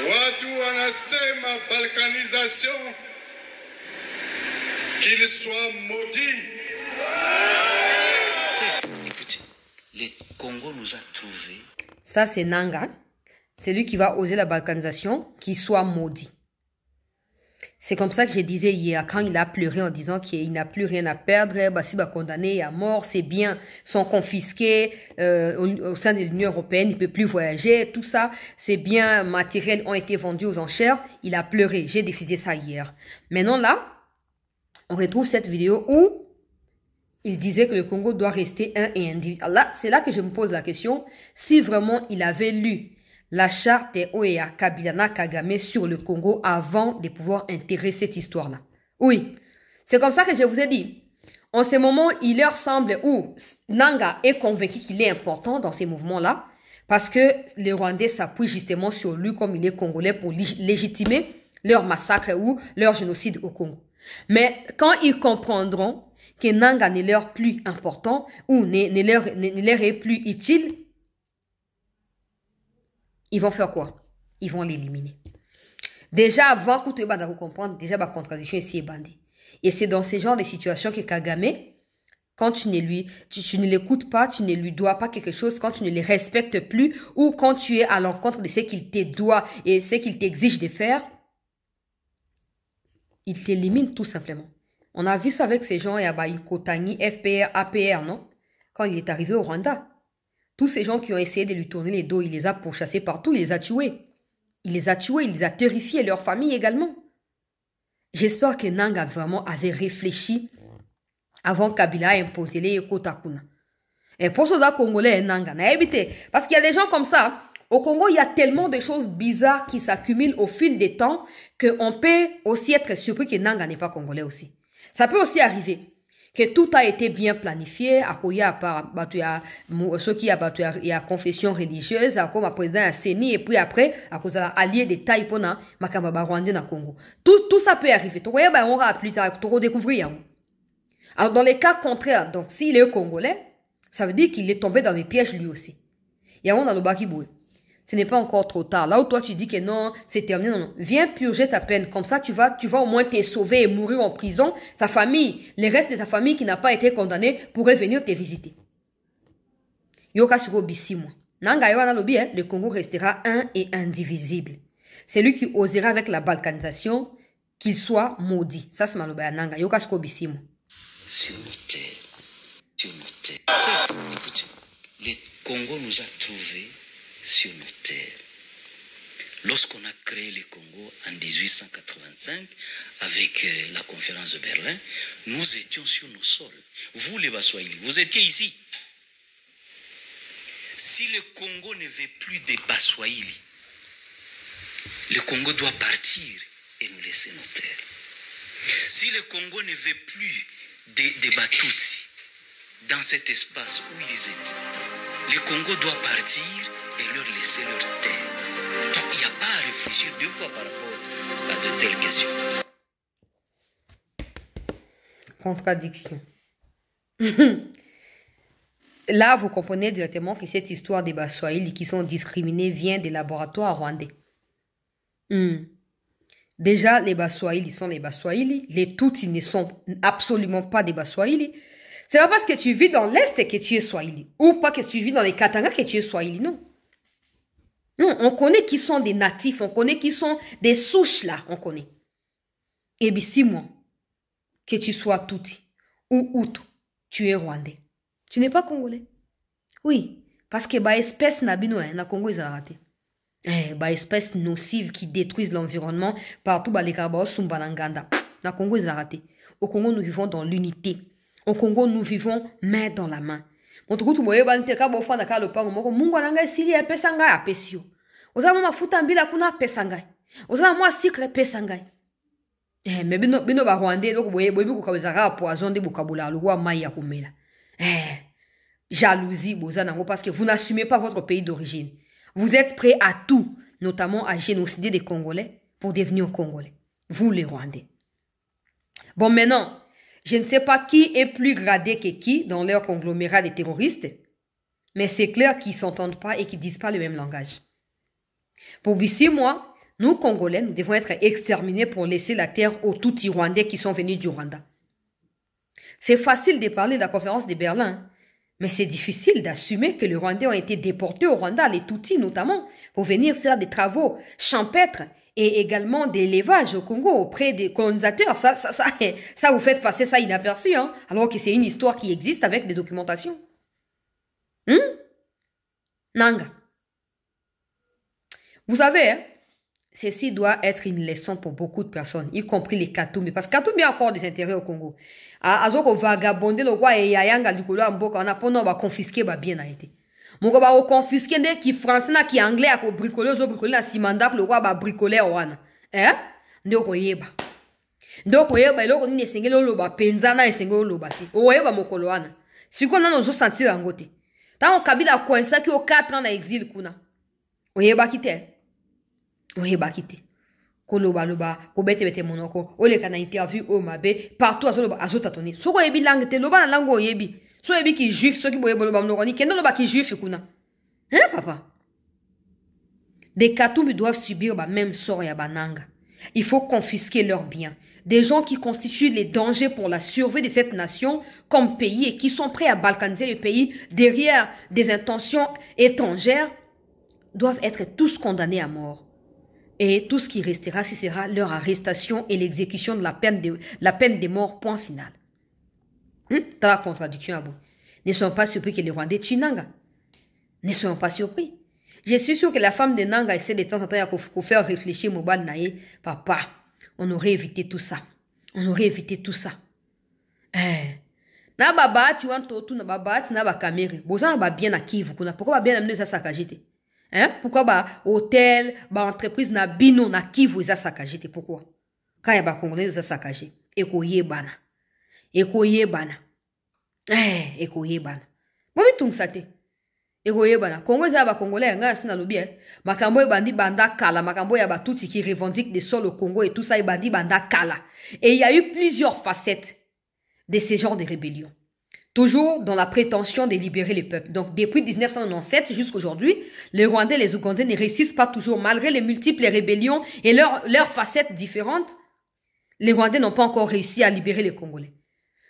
Watu wanasema balkanisation qu'il soit maudit. Le Congo nous a trouvés. Ça, c'est Nanga. C'est lui qui va oser la balkanisation, qu'il soit maudit. C'est comme ça que je disais hier, quand il a pleuré en disant qu'il n'a plus rien à perdre, Bassi va condamner à mort, ses biens sont confisqués au sein de l'Union européenne, il ne peut plus voyager, tout ça, ses biens matériels ont été vendus aux enchères, il a pleuré, j'ai diffusé ça hier. Maintenant là, on retrouve cette vidéo où il disait que le Congo doit rester un et individuel. Là, c'est là que je me pose la question, si vraiment il avait lu la charte Oea Kabilana Kagame sur le Congo avant de pouvoir intégrer cette histoire-là. Oui, c'est comme ça que je vous ai dit. En ce moment, il leur semble, ou Nanga est convaincu qu'il est important dans ces mouvements-là, parce que les Rwandais s'appuient justement sur lui comme il est congolais pour légitimer leur massacre ou leur génocide au Congo. Mais quand ils comprendront que Nanga ne leur plus important ou ne leur est plus utile, ils vont faire quoi? Ils vont l'éliminer. Déjà, avant que tu aies comprendre, déjà, la contradiction ici est bandée. Et c'est dans ce genre de situation que Kagame quand tu ne l'écoutes pas, tu ne lui dois pas quelque chose, quand tu ne les respectes plus, ou quand tu es à l'encontre de ce qu'il te doit et ce qu'il t'exige de faire, il t'élimine tout simplement. On a vu ça avec ces gens, Kotani, FPR, APR, non? Quand il est arrivé au Rwanda. Tous ces gens qui ont essayé de lui tourner les dos, il les a pourchassés partout, il les a tués. Il les a tués, il les a terrifiés, leur famille également. J'espère que Nanga vraiment avait réfléchi avant Kabila a imposé les Kotakuna. Et pour ceux Congolais, Nanga n'a évité. Parce qu'il y a des gens comme ça. Au Congo, il y a tellement de choses bizarres qui s'accumulent au fil des temps qu'on peut aussi être surpris que Nanga n'est pas Congolais aussi. Ça peut aussi arriver que tout a été bien planifié, à quoi il y a ceux qui a battu la confession religieuse, à quoi président a séni, et puis après, à cause de l'allié de taille pour na makamba rwandais na Congo. Tout ça peut arriver. Tu vois, on va plus tard, tu vas découvrir. Alors, dans les cas contraires, donc, s'il est congolais, ça veut dire qu'il est tombé dans les pièges lui aussi. Il y a un dans le Bakiboul. Ce n'est pas encore trop tard. Là où toi, tu dis que non, c'est terminé, non. Viens purger ta peine. Comme ça, tu vas au moins te sauver et mourir en prison. Ta famille, les restes de ta famille qui n'a pas été condamnée pourraient venir te visiter. Yoka Suro Bissi, moi. Nanga Yoana Lobi, le Congo restera un et indivisible. C'est lui qui osera avec la balkanisation qu'il soit maudit. Ça, c'est ma lobe à Nanga. Yoka Suro Bissi, moi. Sur nos terres. Écoutez, le Congo nous a trouvés sur nos terres. Lorsqu'on a créé le Congo en 1885, avec la conférence de Berlin, nous étions sur nos sols. Vous, les Baswahili, vous étiez ici. Si le Congo ne veut plus des Baswahili, le Congo doit partir et nous laisser nos terres. Si le Congo ne veut plus des Batutsi dans cet espace où ils étaient, le Congo doit partir et leur laisser leur terre. Donc il n'y a pas à réfléchir deux fois par rapport à de telles questions. Contradiction. Là, vous comprenez directement que cette histoire des Baswahili qui sont discriminés vient des laboratoires rwandais. Déjà, les Baswahili sont les Baswahili. Les Tutsis ne sont absolument pas des Baswahili. C'est pas parce que tu vis dans l'Est que tu es Swahili. Ou pas que tu vis dans les Katanga que tu es Swahili, non. Non, on connaît qui sont des natifs. On connaît qui sont des souches, là. On connaît. Et bien, si moi, que tu sois Tutsi ou Hutu, tu es Rwandais. Tu n'es pas Congolais. Oui, parce que bah espèce nabino, na Congo, ils ont raté. Bah espèces nocives qui détruisent l'environnement partout, bah les Karabao, Sumbananganda. Na Congo, ils ont raté. Au Congo, nous vivons dans l'unité. Au Congo, nous vivons main dans la main. Mon truc, tu vois, tu as beau faire le pango, mungu nanga sili ya pesanga ya pesio. Oza mama futa mbila kuna pesanga. Oza mwa sikre pesanga. Mais bino ba Rwandais donc boye ko kawezaka poison de bokabula lwa mai ya kumela. Jalousie boza nango parce que vous n'assumez pas votre pays d'origine. Vous êtes prêts à tout, notamment à génocider des Congolais pour devenir Congolais. Vous les Rwandais. Bon maintenant, je ne sais pas qui est plus gradé que qui dans leur conglomérat de terroristes, mais c'est clair qu'ils ne s'entendent pas et qu'ils ne disent pas le même langage. Pour Bissi, moi, nous, Congolais, nous devons être exterminés pour laisser la terre aux Tutsis rwandais qui sont venus du Rwanda. C'est facile de parler de la conférence de Berlin, mais c'est difficile d'assumer que les Rwandais ont été déportés au Rwanda, les Tutsis notamment, pour venir faire des travaux champêtres et également d'élevage au Congo auprès des colonisateurs. Ça, vous faites passer ça inaperçu, hein, alors que c'est une histoire qui existe avec des documentations. Nanga. Vous savez, hein, ceci doit être une leçon pour beaucoup de personnes, y compris les Katumbi, parce que Katumbi a encore des intérêts au Congo. Azoko vagabondé le roi et yayanga likolo mboka on a pono ba confisquer ba bien a été. Mongo ba confisquer ndé qui français na qui anglais a ko bricoler zo bricoler na simanda le roi ba bricoler wana. Ndoko yeba. Ndoko yeba eloko ni esengelo lo ba penza na esengelo lo ba te. O yeba mokolo wana. Siko na zo sentir angote. Ta on kabila coinça qui au 4 ans na exil kuna. O yeba kité. O yeba kité. Koloba loba ko bete monoko ole kana interview o mabe partout azoloba azotatoni soko yebi langue te loba na langue o yebi so yebi ki juif so ki boye loba mnoko ni kendo loba ki juif kuna papa des Katumbi doivent subir ba même sort ya bananga Il faut confisquer leurs biens. Des gens qui constituent les dangers pour la survie de cette nation comme pays et qui sont prêts à balkaniser le pays derrière des intentions étrangères doivent être tous condamnés à mort. Et tout ce qui restera, ce sera leur arrestation et l'exécution de la peine de mort, point final. T'as la contradiction à bout. Ne soyons pas surpris que les Rwandais tuent Nanga. Ne soyons pas surpris. Je suis sûr que la femme de Nanga essaie de temps en temps pour faire réfléchir Mobal Naye. Papa, on aurait évité tout ça. On aurait évité tout ça. Na baba, tu vois, tout na baba, tu na ba caméra. Boza ba bien à Kivu. Pourquoi ba bien amener ça saccagé? Pourquoi ba hôtel, ba entreprise na bino na Kivu ça saccagé? Pourquoi? Quand y a ba congolais ça saccagé. Eko yebana. Eko yebana. Eko yebana. Bomi tung sate. Eko yebana. Congo za ba congolais nga sina lobi makambo e bandi banda kala, makambo ya ba touti qui revendique des sols au Congo et tout ça e bandi banda kala. Et il y a eu plusieurs facettes de ces genres de rébellions. Toujours dans la prétention de libérer les peuples. Donc, depuis 1997 jusqu'à aujourd'hui, les Rwandais et les Ougandais ne réussissent pas toujours, malgré les multiples rébellions et leurs facettes différentes. Les Rwandais n'ont pas encore réussi à libérer les Congolais.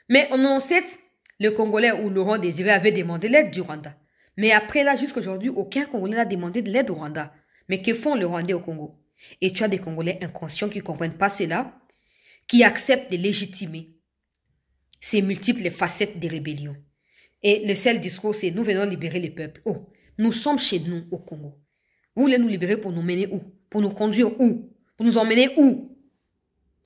Mais en 1997, le Congolais ou Laurent Désiré avait demandé l'aide du Rwanda. Mais après là, jusqu'à aujourd'hui, aucun Congolais n'a demandé de l'aide au Rwanda. Mais que font les Rwandais au Congo? Et tu as des Congolais inconscients qui ne comprennent pas cela, qui acceptent de légitimer ces multiples facettes des rébellions. Et le seul discours, c'est nous venons libérer les peuples. Oh, nous sommes chez nous au Congo. Vous voulez nous libérer pour nous mener où? Pour nous conduire où? Pour nous emmener où?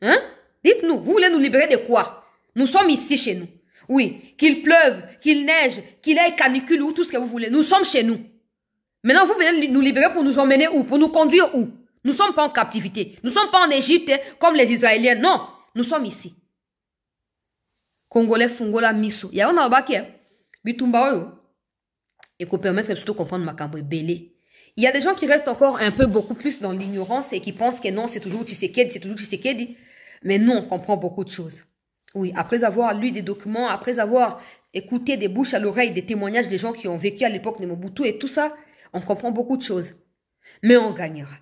Hein? Dites-nous, vous voulez nous libérer de quoi? Nous sommes ici chez nous. Oui, qu'il pleuve, qu'il neige, qu'il ait canicule ou tout ce que vous voulez. Nous sommes chez nous. Maintenant, vous venez nous libérer pour nous emmener où? Pour nous conduire où? Nous ne sommes pas en captivité. Nous ne sommes pas en Égypte comme les Israéliens. Non, nous sommes ici. Congolais fungola miso. Ya on a obaki bitumba oyo. Et qu'on permette de comprendre makambo belé. Il y a des gens qui restent encore un peu beaucoup plus dans l'ignorance et qui pensent que non, c'est toujours Tshisekedi, c'est toujours Tshisekedi. Mais nous, on comprend beaucoup de choses. Oui, après avoir lu des documents, après avoir écouté des bouches à l'oreille des témoignages des gens qui ont vécu à l'époque de Mobutu et tout ça, on comprend beaucoup de choses. Mais on gagnera.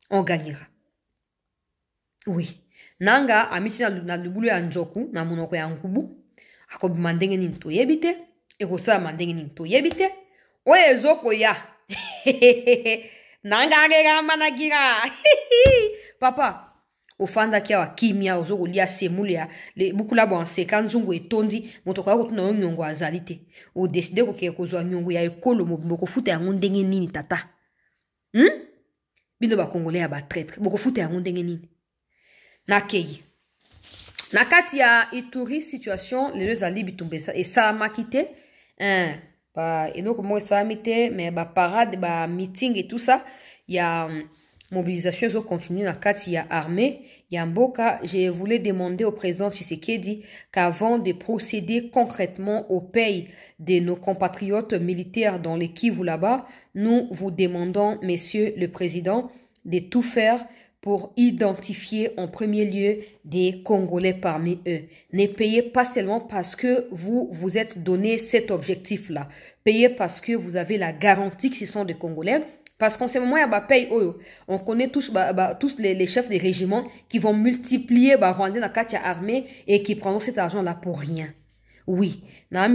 On gagnera. Oui. Nanga amiti na lubulu ya njoku na monoko ya nkubu akobima ndenge nini toyebi te ekosala ndenge nini toyebi te oyo ezokoya nanga akegamba na gira papa ofandaki awa kimia ozokolia semule ya bukula bwa nseka nzungu etondi moto koya kotuna yo nyongo azali te odeside kokeye kozwa nyongo ya ekolo bokofuta yango ndenge nini tata bino bakongolais ya batraître bokofuta yango ndenge nini nakei nakati ya Ituri situation les deux ali bitumbesa et ça makite ba eloko mo ça mité mais ba parade ba meeting et tout ça il y a mobilisation zo continue nakati ya armée ya mboka. Je voulais demander au président Tshisekedi qu'avant de procéder concrètement au paye de nos compatriotes militaires dans les Kivu là-bas, nous vous demandons, Monsieur le Président, de tout faire pour identifier en premier lieu des Congolais parmi eux. Ne payez pas seulement parce que vous vous êtes donné cet objectif-là. Payez parce que vous avez la garantie que ce sont des Congolais. Parce qu'en ce moment, il y a paye oyo. On connaît tous les chefs des régiments qui vont multiplier Rwandais dans la armée et qui prendront cet argent-là pour rien. Oui. Na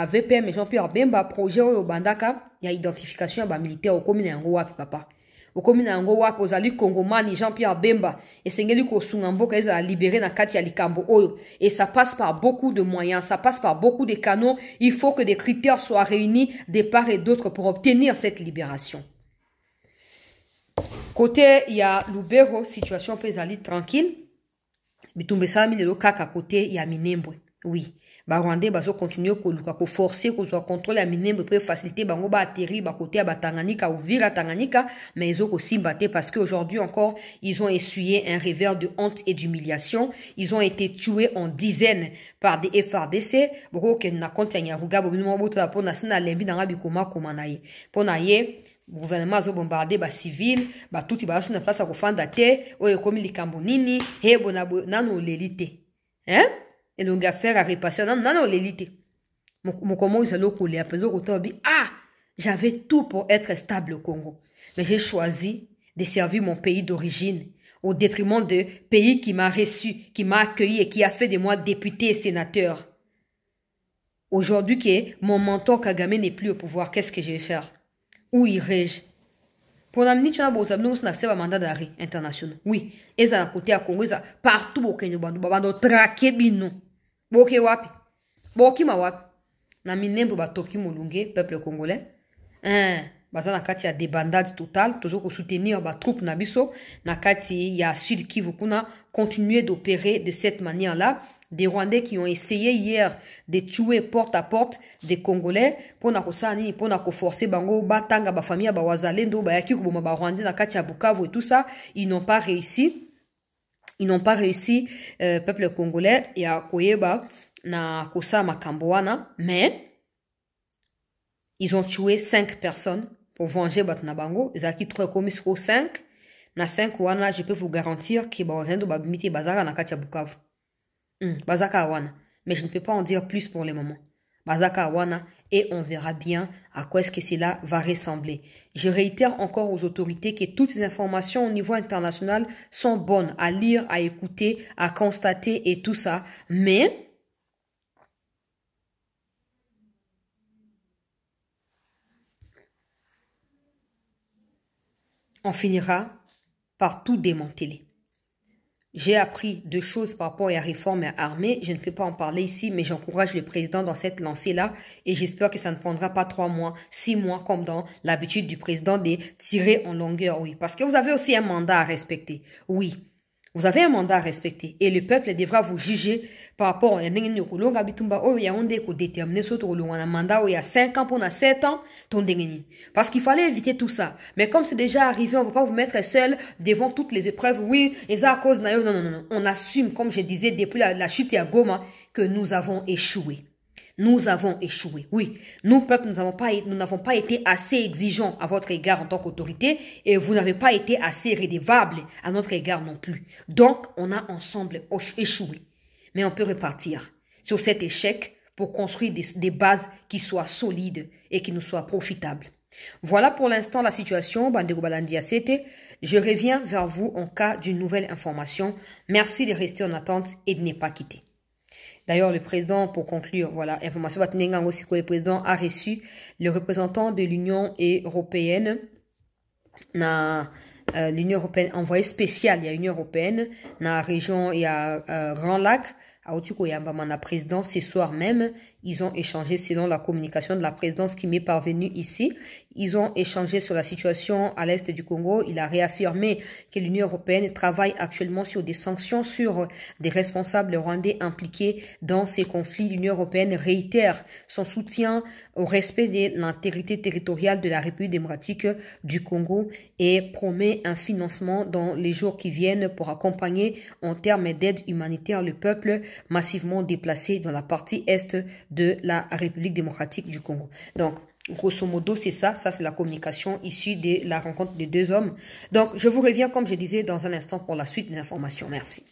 VPM Jean-Pierre Bemba projet oyo bandaka, il y a identification ya militaire au commune yango wapi papa. Au commune yango wapi ozali Kongomani Jean-Pierre Bemba et sengeli ko sungamboka eza libéré na kati ya likambo oyo. Et ça passe par beaucoup de moyens, ça passe par beaucoup de canaux. Il faut que des critères soient réunis de part et d'autre pour obtenir cette libération. Côté, il y a Lubero, situation pesali tranquille. Bitumbe sala milelo kaka côté, il y a Minembwe. Oui. Rwandais bazo continuer ko forcer ko zo contrôler Minembwe pour faciliter bango ba atterrir ba côté ba Tanganyika ou Vira Tanganyika, mais ils ont aussi batté parce qu'aujourd'hui encore, ils ont essuyé un revers de honte et d'humiliation. Ils ont été tués en dizaines par des FRDC. Boko ken na konti ya Ruga bobino bota pona sina lembi na bikoma komanaye. Pona ye gouvernement a bombardé ba civil ba tuti ba sur na place à kofanda te oyo komi likambo nini he bona nano lelite et donc affaire à réparation nano lelite mon comment ils allaient coller après j'avais tout pour être stable au Congo mais j'ai choisi de servir mon pays d'origine au détriment de pays qui m'a reçu, qui m'a accueilli et qui a fait de moi député et sénateur. Aujourd'hui que mon mentor Kagame n'est plus au pouvoir, qu'est-ce que je vais faire? Où irai-je? Pour la minute, nous avons un mandat d'arrêt international. Oui, et ça, à côté à Congo, partout au Kenya, nous avons traqué bino. Boké wapi? Boki ma wapi? Na minembo ba toki molunge, peuple congolais. Baza na kati ya débandade totale, toujours pour soutenir ba troupes na biso, na kati ya Sud Kivu kuna continuer d'opérer de cette manière-là. Des Rwandais qui ont essayé hier de tuer porte à porte des Congolais pour na kosani pour na forcer bango batanga ba famille ba wazalendo ba yaki ko ba Rwandais na kati ya Bukavu et tout ça, ils n'ont pas réussi. Ils n'ont pas réussi peuple congolais et à koyeba na kosa makamboana, mais ils ont tué 5 personnes pour venger Batnabango. Ils ont quitté 3 commis 5. Na 5 wana, je peux vous garantir que bazendo babimiti bazaka na kati ya Bukavu. Bazaka wana. Mais je ne peux pas en dire plus pour le moment. Bazaka wana, et on verra bien à quoi est-ce que cela va ressembler. Je réitère encore aux autorités que toutes ces informations au niveau international sont bonnes à lire, à écouter, à constater et tout ça. Mais on finira par tout démanteler. J'ai appris 2 choses par rapport à la réforme et à l'armée. Je ne peux pas en parler ici, mais j'encourage le président dans cette lancée-là. Et j'espère que ça ne prendra pas 3 mois, 6 mois, comme dans l'habitude du président de tirer en longueur. Oui, parce que vous avez aussi un mandat à respecter. Oui, vous avez un mandat à respecter. Et le peuple devra vous juger par rapport à un mandat où il y a 5 ans pour 7 ans. Parce qu'il fallait éviter tout ça. Mais comme c'est déjà arrivé, on ne va pas vous mettre seul devant toutes les épreuves. Oui, et ça à cause de... Non. On assume, comme je disais depuis la chute à Goma, que nous avons échoué. Nous avons échoué. Oui, nous, peuple, nous n'avons pas été assez exigeants à votre égard en tant qu'autorité et vous n'avez pas été assez rédévables à notre égard non plus. Donc, on a ensemble échoué. Mais on peut repartir sur cet échec pour construire des bases qui soient solides et qui nous soient profitables. Voilà pour l'instant la situation. Bandeko Balandia Sete. Je reviens vers vous en cas d'une nouvelle information. Merci de rester en attente et de ne pas quitter. D'ailleurs, le président, pour conclure, voilà, information, le président a reçu le représentant de l'Union européenne, l'Union européenne, envoyé spécial, il y a l'Union européenne, dans la région, il y a Grand Lac, à Otukoyamba, la présidence, ce soir même, ils ont échangé selon la communication de la présidence qui m'est parvenue ici. Ils ont échangé sur la situation à l'est du Congo. Il a réaffirmé que l'Union européenne travaille actuellement sur des sanctions sur des responsables rwandais impliqués dans ces conflits. L'Union européenne réitère son soutien au respect de l'intégrité territoriale de la République démocratique du Congo et promet un financement dans les jours qui viennent pour accompagner en termes d'aide humanitaire le peuple massivement déplacé dans la partie est de la République démocratique du Congo. Donc, grosso modo, c'est ça. Ça, c'est la communication issue de la rencontre des 2 hommes. Donc, je vous reviens, comme je disais, dans un instant pour la suite des informations. Merci.